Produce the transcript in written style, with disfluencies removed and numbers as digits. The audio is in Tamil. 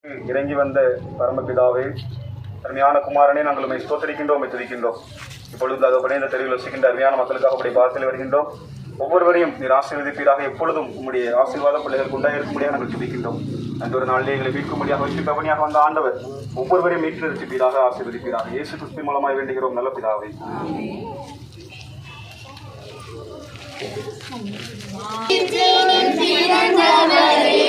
இறங்கி வந்த பரமபிதாவே, அருமையான குமாரனே, நாங்கள் உண்மை ஸ்தோத்தரிக்கின்றோம், துதிக்கின்றோம். இப்பொழுது அதோட இந்த தெருவில் வசிக்கின்ற அருமையான மக்களுக்காக அப்படி பார்த்து வருகின்றோம். ஒவ்வொருவரையும் நீர் ஆசீர்வதிப்பீராக. எப்பொழுதும் உங்களுடைய ஆசீர்வாத பிள்ளைகளுக்கு உண்டாயிருக்க முடியாது நாங்கள் துதிக்கின்றோம். அந்த ஒரு நாளிலே எங்களை மீட்க முடியாக வசிப்பவனியாக வந்த ஆண்டவர் ஒவ்வொருவரையும் மீட்டு நிறுத்திப்பீராக, ஆசீர்வதிப்பீராக. இயேசு கிறிஸ்து மூலமாய் வேண்டுகிறோம் நல்ல பிதாவே. பிறந்தவரே,